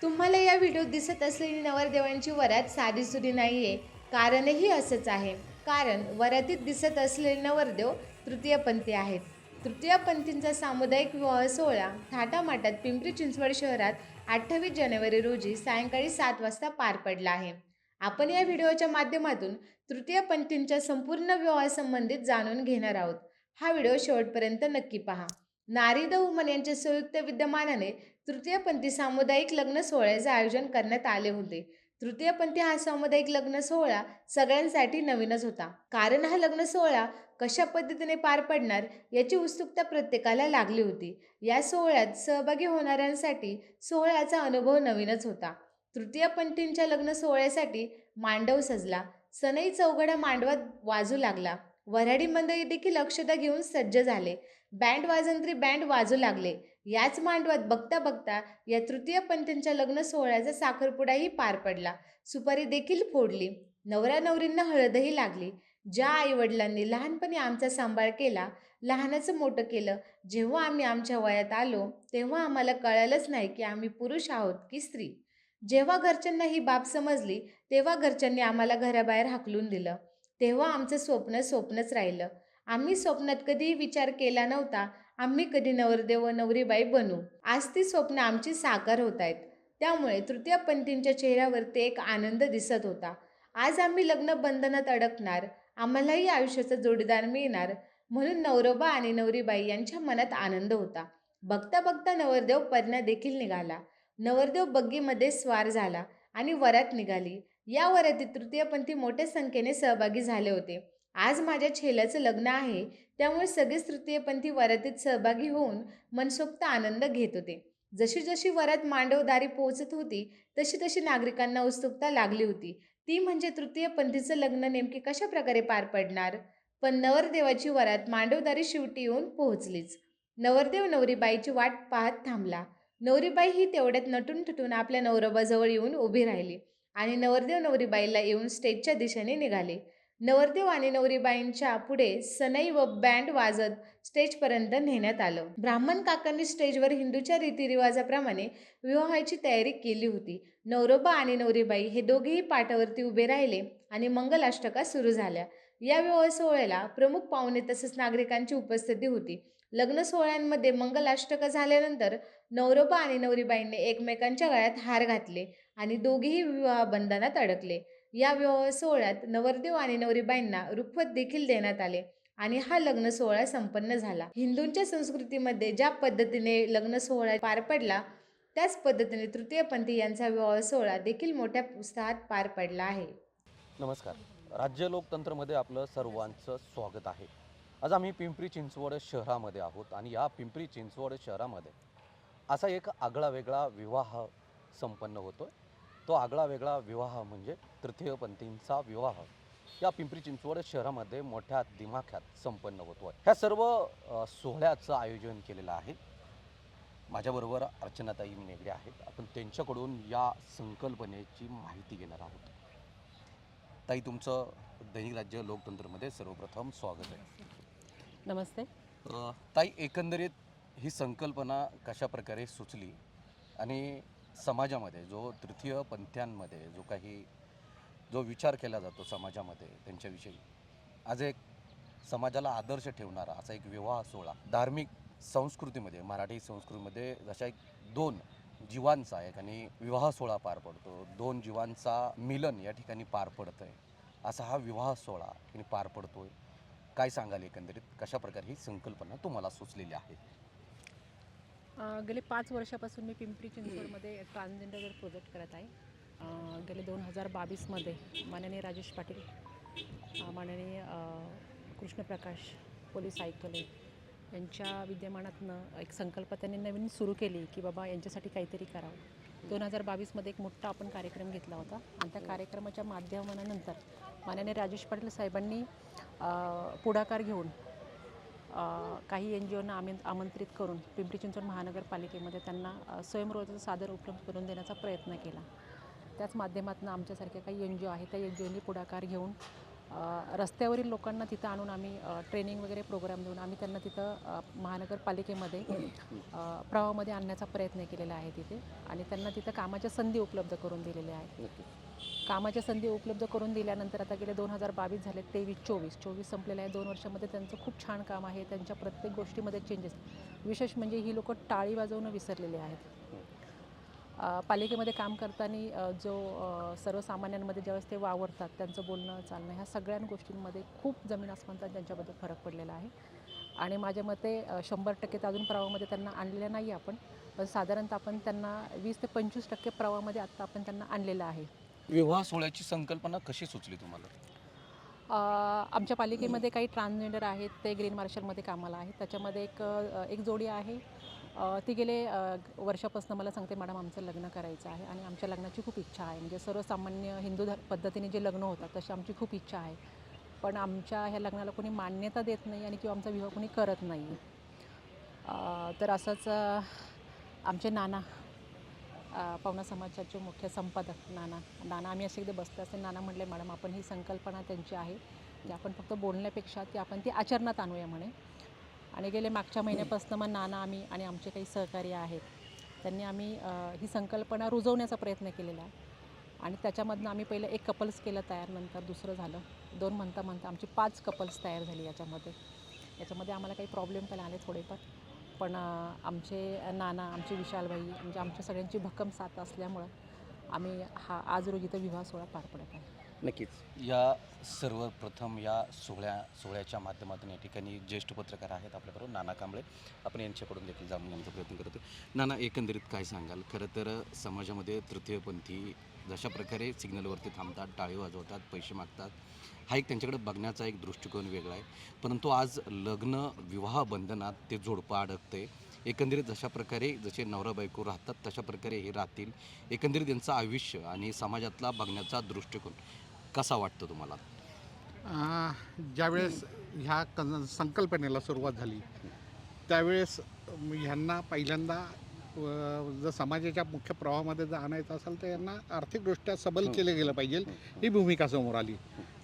तुम्हाला या व्हिडिओत दिसत असलेली नवरदेवांची वरात साधीसुधी नाहीये. कारणही असंच आहे. कारण वरातीत दिसत असलेले नवरदेव तृतीयपंथी आहेत. तृतीयपंथींचा सामुदायिक विवाह सोहळा थाटामाटात पिंपरी चिंचवड शहरात 28 जानेवारी रोजी सायंकाळी 7 वाजता पार पडला आहे. आपण या व्हिडिओच्या माध्यमातून तृतीयपंथींच्या संपूर्ण विवाहासंबंधित जाणून घेणार आहोत. हा व्हिडिओ शेवटपर्यंत नक्की पहा. नारी द वुमन यांच्या संयुक्त विद्यमानाने तृतीयपंथी सामुदायिक लग्न सोहळ्याचे आयोजन करण्यात आले होते. तृतीयपंथी हा सामुदायिक लग्न सोहळा सगळ्यांसाठी नवीनच होता. कारण हा लग्न सोहळा कशा पद्धतीने पार पडणार याची उत्सुकता प्रत्येकाला लागली होती. या सोहळ्यात सहभागी होणाऱ्यांसाठी सोहळ्याचा अनुभव नवीनच होता. तृतीयपंथींच्या लग्न सोहळ्यासाठी मांडव सजला. सनई चौघडा मांडवात वाजू लागला. वऱ्हाडी मंडळी देखील अक्षता घेऊन सज्ज झाले. बँड वाजंत्री बँड वाजू लागले. याच मांडवात बघता बघता या तृतीयपंथींच्या लग्न सोहळ्याचा साखरपुडाही पार पडला. सुपारी देखील फोडली. नवरा नवरींना हळदही लागली. ज्या आईवडिलांनी लहानपणी आमचा सांभाळ केला, लहानाचं मोठं केलं, जेव्हा आम्ही आमच्या वयात आलो तेव्हा आम्हाला कळालंच नाही की आम्ही पुरुष आहोत की स्त्री. जेव्हा घरच्यांना ही बाब समजली तेव्हा घरच्यांनी आम्हाला घराबाहेर हाकलून दिलं. तेव्हा आमचं स्वप्न स्वप्नच राहिलं. आम्ही स्वप्नात कधीही विचार केला नव्हता आम्ही कधी नवरदेव व नवरीबाई बनू. आज ती स्वप्न आमची साकार होत आहेत. त्यामुळे तृतीयपंथींच्या चेहऱ्यावर ते एक आनंद दिसत होता. आज आम्ही लग्न बंधनात अडकणार, आम्हालाही आयुष्याचा जोडीदार मिळणार म्हणून नवरोबा आणि नवरीबाई यांच्या मनात आनंद होता. बघता बघता नवरदेव परण्या देखील निघाला. नवरदेव बग्गीमध्ये स्वार झाला आणि वरात निघाली. या वरातीत तृतीयपंथी मोठ्या संख्येने सहभागी झाले होते. आज माझ्या छेल्याचं लग्न आहे त्यामुळे सगळेच तृतीयपंथी वरातीत सहभागी होऊन मनसोक्त आनंद घेत होते. जशी जशी वरात मांडवदारी पोहोचत होती तशी तशी नागरिकांना उत्सुकता लागली होती. ती म्हणजे तृतीयपंथीचं लग्न नेमके कशा प्रकारे पार पडणार. पण नवरदेवाची वरात मांडवदारी शेवटी येऊन पोहोचलीच. नवरदेव नवरीबाईची वाट पाहत थांबला. नवरीबाई ही तेवढ्यात नटून थटून आपल्या नवरोबाजवळ येऊन उभी राहिली आणि नवरदेव नवरीबाईला येऊन स्टेजच्या दिशेने निघाले. नवरदेव आणि नवरीबाईंच्या पुढे सनई व बँड वाजत स्टेजपर्यंत नेण्यात आलं. ब्राह्मण काकांनी स्टेजवर हिंदूच्या रीतिरिवाजाप्रमाणे विवाहाची तयारी केली होती. नवरोबा आणि नवरीबाई हे दोघेही पाटावरती उभे राहिले आणि मंगलाष्टका सुरू झाल्या. या विवाह सोहळ्याला प्रमुख पाहुणे तसेच नागरिकांची उपस्थिती होती. लग्न सोहळ्यांमध्ये मंगलाष्टका झाल्यानंतर नवरोबा आणि नवरीबाईंनी एकमेकांच्या गळ्यात हार घातले आणि दोघेही विवाह बंधनात अडकले. या विवाह सोहळ्यात नवरदेव आणि नवरीबाईंना रुखवत देखील देण्यात आले आणि हा लग्न सोहळा संपन्न झाला. हिंदूंच्या संस्कृतीमध्ये ज्या पद्धतीने लग्न सोहळा पार पडला त्याच पद्धतीने तृतीयपंथी यांचा विवाह सोहळा देखील मोठ्या उत्साहात पार पडला आहे. नमस्कार. राज्य लोकतंत्रमध्ये आपलं सर्वांचं स्वागत आहे. आज आम्ही पिंपरी चिंचवड शहरामध्ये आहोत आणि या पिंपरी चिंचवड शहरामध्ये असा एक आगळा वेगळा विवाह संपन्न होतो आहे. तो आगळा वेगळा विवाह म्हणजे तृतीयपंथींचा विवाह या पिंपरी चिंचवड शहरामध्ये मोठ्या दिमाख्यात संपन्न होतो आहे. ह्या सर्व सोहळ्याचं आयोजन केलेलं आहे. माझ्याबरोबर अर्चनाताई नेगडे आहेत. आपण त्यांच्याकडून या संकल्पनेची माहिती घेणार आहोत. ताई, तुमचं दैनिक राज्य लोकतंत्रमध्ये सर्वप्रथम स्वागत आहे. नमस्ते. ताई, एकंदरीत ही संकल्पना कशा प्रकारे सुचली आणि समाजामध्ये जो तृतीयपंथ्यांमध्ये जो विचार केला जातो समाजामध्ये त्यांच्याविषयी, आज एक समाजाला आदर्श ठेवणारा असा एक विवाह सोहळा धार्मिक संस्कृतीमध्ये, मराठी संस्कृतीमध्ये जशा एक दोन जीवांचा एक आणि विवाह सोहळा पार पडतो, दोन जीवांचा मिलन या ठिकाणी पार पडतं आहे, असा हा विवाह सोहळा ठिकाणी पार पडतोय. काय सांगाल एकंदरीत कशा प्रकारे ही संकल्पना तुम्हाला सुचलेली आहे? गेले 5 वर्षापासून मी पिंपरी चिंचवडमध्ये ट्रान्सजेंडरवर प्रोजेक्ट करत आहे. गेले 2022मध्ये माननीय राजेश पाटील, माननीय कृष्णप्रकाश पोलीस आयुक्तालय यांच्या विद्यमानातनं एक संकल्प त्यांनी नवीन सुरू केली की बाबा यांच्यासाठी काहीतरी करावं. 2022मध्ये एक मोठा आपण कार्यक्रम घेतला होता आणि त्या कार्यक्रमाच्या माध्यमानंतर माननीय राजेश पाटील साहेबांनी पुढाकार घेऊन काही NGOंना आमंत्रित करून पिंपरी चिंचवड महानगरपालिकेमध्ये त्यांना स्वयंरोजगार साधन उपलब्ध करून देण्याचा प्रयत्न केला. त्याच माध्यमातून आमच्यासारख्या काही NGO आहेत त्या NGOंनी पुढाकार घेऊन रस्त्यावरील लोकांना तिथं आणून आम्ही ट्रेनिंग वगैरे प्रोग्राम देऊन आम्ही त्यांना तिथं महानगरपालिकेमध्ये प्रवाहामध्ये आणण्याचा प्रयत्न केलेला आहे तिथे आणि त्यांना तिथं कामाच्या संधी उपलब्ध करून दिलेल्या आहेत. कामाच्या संधी उपलब्ध करून दिल्यानंतर आता गेले 2022 झाले, 23-24 संपलेले आहे. 2 वर्षामध्ये त्यांचं खूप छान काम आहे. त्यांच्या प्रत्येक गोष्टीमध्ये चेंजेस. विशेष म्हणजे ही लोकं टाळी वाजवणं विसरलेले आहेत. पालिकेमध्ये काम करताना सर्वसामान्यांमध्ये ज्यावेळेस ते वावरतात त्यांचं बोलणं चालणं ह्या सगळ्या गोष्टींमध्ये खूप जमीन आसमानचा त्यांच्याबद्दल फरक पडलेला आहे आणि माझ्या मते 100% अजून प्रवाहामध्ये त्यांना आणलेलं नाही आपण, पण साधारणतः आपण त्यांना 20 ते 25% प्रवाहामध्ये आत्ता आपण त्यांना आणलेलं आहे. विवाह सोहळ्याची संकल्पना कशी सुचली तुम्हाला? आमच्या पालिकेमध्ये काही ट्रान्सजेंडर आहेत, ते ग्रीन मार्शलमध्ये कामाला आहेत. त्याच्यामध्ये एक जोडी आहे, ती गेले वर्षापासून मला सांगते, मॅडम आमचं लग्न करायचं आहे आणि आमच्या लग्नाची खूप इच्छा आहे. म्हणजे सर्वसामान्य हिंदू पद्धतीने जे लग्न होतात तशी आमची खूप इच्छा आहे, पण आमच्या ह्या लग्नाला कोणी मान्यता देत नाही आणि किंवा आमचा विवाह कोणी करत नाही. तर असंच आमचे नाना, पवना समाजाचे मुख्य संपादक नाना आम्ही असे एकदा बसतो असे नाना म्हटले, मॅडम आपण ही संकल्पना त्यांची आहे की आपण फक्त बोलण्यापेक्षा ती आपण ती आचरणात आणूया म्हणे. आणि गेले मागच्या महिन्यापासून मग नाना आम्ही आणि आमचे काही सहकारी आहेत त्यांनी आम्ही ही संकल्पना रुजवण्याचा प्रयत्न केलेला आहे आणि त्याच्यामधनं आम्ही पहिलं एक कपल्स केलं तयार, नंतर दुसरं झालं, 2 म्हणता आमची 5 कपल्स तयार झाली. याच्यामध्ये आम्हाला काही प्रॉब्लेम पण आले थोडेफार, पण आमचे नाना, आमचे विशालभाई म्हणजे आमच्या सगळ्यांची भक्कम साथ असल्यामुळं आम्ही आज रोजी इथं विवाह सोहळा पार पडत आहे. नक्कीच. या सर्वप्रथम या सोहळ्याच्या माध्यमातून या ठिकाणी ज्येष्ठ पत्रकार आहेत आपल्याबरोबर नाना कांबळे, आपण यांच्याकडून देखील जाणून घेण्याचा प्रयत्न करतो. नाना, एकंदरीत काय सांगाल? खरं तर समाजामध्ये तृतीयपंथी जशा प्रकारे सिग्नलवरती थांबतात, टाळी वाजवतात, पैसे मागतात, हा एक त्यांच्याकडे बघण्याचा एक दृष्टिकोन वेगळा आहे. परंतु आज लग्न विवाह बंधनात ते जोडपं अडकते. एकंदरीत जशा प्रकारे जसे नवरा बायको राहतात तशा प्रकारे हे राहतील. एकंदरीत त्यांचं आयुष्य आणि समाजातला बघण्याचा दृष्टिकोन कसा वाटतो तुम्हाला? ज्यावेळेस ह्या संकल्पनेला सुरुवात झाली त्यावेळेस ह्यांना पहिल्यांदा जर समाजाच्या मुख्य प्रवाहामध्ये जर आणायचं असेल तर यांना आर्थिकदृष्ट्या सबल केलं गेलं पाहिजे, ही भूमिका समोर आली.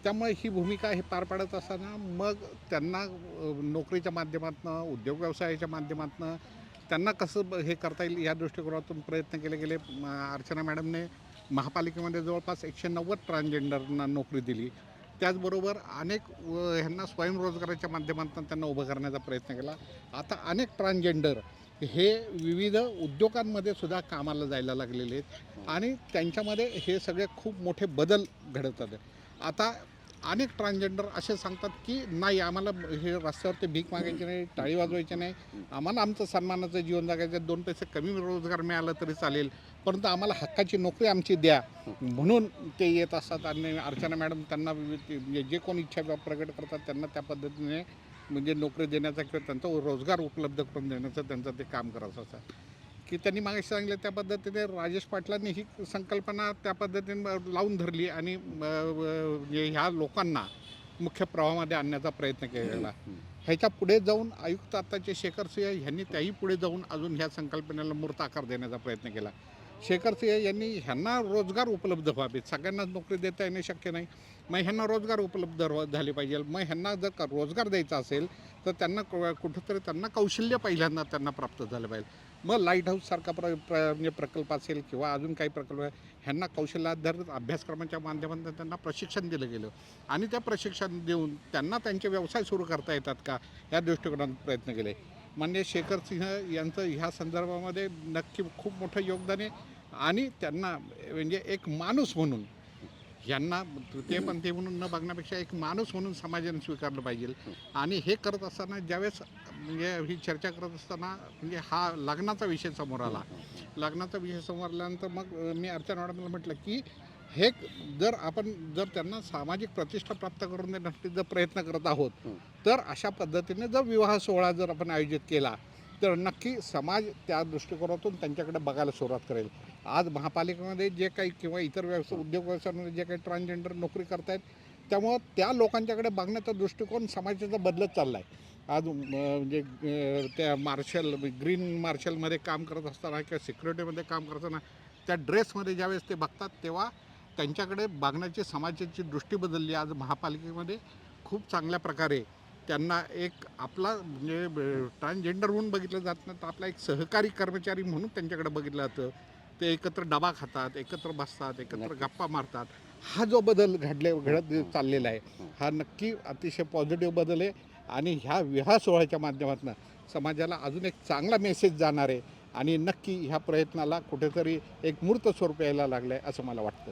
त्यामुळे ही भूमिका हे पार पाडत असताना मग त्यांना नोकरीच्या माध्यमातून, उद्योग व्यवसायाच्या माध्यमातून त्यांना कसं हे करता येईल या दृष्टिकोनातून प्रयत्न केले गेले. अर्चना मॅडमने महापालिकेमध्ये जवळपास 190 ट्रान्सजेंडरना नोकरी दिली. त्याचबरोबर अनेक ह्यांना स्वयंरोजगाराच्या माध्यमातून त्यांना उभं करण्याचा प्रयत्न केला. आता अनेक ट्रान्सजेंडर हे विविध उद्योगांमध्ये सुद्धा कामाला जायला लागलेले आहेत आणि त्यांच्यामध्ये हे सगळे खूप मोठे बदल घडतात. आता अनेक ट्रान्सजेंडर असे सांगतात की नाही, आम्हाला हे रस्त्यावरती भीक मागायची नाही, टाळी वाजवायची नाही, आम्हाला आमचं सन्मानाचं जीवन जगायचं, 2 पैसे कमी रोजगार मिळाला तरी चालेल, परंतु आम्हाला हक्काची नोकरी आमची द्या, म्हणून ते येत असतात. आणि अर्चना मॅडम त्यांना जे कोण इच्छा प्रकट करतात त्यांना त्या पद्धतीने म्हणजे नोकरी देण्याचा किंवा त्यांचा रोजगार उपलब्ध करून देण्याचं त्यांचं ते काम करायचं असं की त्यांनी मागे सांगितलं. त्या पद्धतीने राजेश पाटलांनी ही संकल्पना त्या पद्धतीने लावून धरली आणि ह्या लोकांना मुख्य प्रवाहामध्ये आणण्याचा प्रयत्न केलेला. ह्याच्या पुढे जाऊन आयुक्त आत्ताचे शेखर सिंह यांनी त्याही पुढे जाऊन अजून ह्या संकल्पनेला मूर्त आकार देण्याचा प्रयत्न केला. शेखर सिंह यांनी ह्यांना रोजगार उपलब्ध व्हावेत, सगळ्यांनाच नोकरी देता येणे शक्य नाही, मग ह्यांना रोजगार उपलब्ध झाले पाहिजे. मग ह्यांना जर रोजगार द्यायचा असेल तर त्यांना कुठंतरी त्यांना कौशल्य पहिल्यांदा त्यांना प्राप्त झालं पाहिजे. मग लाईट हाऊससारखा म्हणजे प्रकल्प असेल किंवा अजून काही प्रकल्प, ह्यांना कौशल्याधारित अभ्यासक्रमाच्या माध्यमातून त्यांना प्रशिक्षण दिलं गेलं आणि त्या प्रशिक्षण देऊन त्यांना त्यांचे व्यवसाय सुरू करता येतात का या दृष्टिकोनातून प्रयत्न केले. म्हणजे शेखर सिंह यांचं ह्या संदर्भामध्ये नक्की खूप मोठं योगदान आहे आणि त्यांना म्हणजे एक माणूस म्हणून यांना तृतीयपंथी म्हणून न बघण्यापेक्षा एक माणूस म्हणून समाजाने स्वीकारलं पाहिजे. आणि हे करत असताना ज्यावेळेस म्हणजे ही चर्चा करत असताना म्हणजे हा लग्नाचा विषय समोर आला. लग्नाचा विषय समोर आल्यानंतर मग मी अर्चना मॅडमला म्हटलं की हे जर त्यांना सामाजिक प्रतिष्ठा प्राप्त करून देण्यासाठी जर प्रयत्न करत आहोत तर अशा पद्धतीने जर विवाह सोहळा जर आपण आयोजित केला तर नक्की समाज त्या दृष्टिकोनातून त्यांच्याकडे बघायला सुरुवात करेल. आज महापालिकेमध्ये जे काही किंवा इतर उद्योग व्यवसायामध्ये जे काही ट्रान्सजेंडर नोकरी करतायत त्यामुळं त्या लोकांच्याकडे बघण्याचा दृष्टिकोन समाजाचा बदलत चालला आहे. आज म्हणजे त्या ग्रीन मार्शलमध्ये काम करत असताना किंवा सिक्युरिटीमध्ये काम करताना त्या ड्रेसमध्ये ज्यावेळेस ते बघतात तेव्हा त्यांच्याकडे बघण्याची समाजाची दृष्टी बदलली. आज महापालिकेमध्ये खूप चांगल्या प्रकारे त्यांना एक आपला म्हणजे ट्रान्सजेंडर म्हणून बघितलं जात नाही, तर आपला एक सहकारी कर्मचारी म्हणून त्यांच्याकडे बघितलं जातं. ते एकत्र डबा खातात, एकत्र बसतात, एकत्र गप्पा मारतात. हा जो बदल घडत चाललेला आहे, हा नक्की अतिशय पॉझिटिव्ह बदल आहे आणि ह्या विवाह सोहळ्याच्या माध्यमातून समाजाला अजून एक चांगला मेसेज जाणार आहे आणि नक्की ह्या प्रयत्नाला कुठेतरी एक मूर्त स्वरूप यायला लागलं आहे असं मला वाटतं.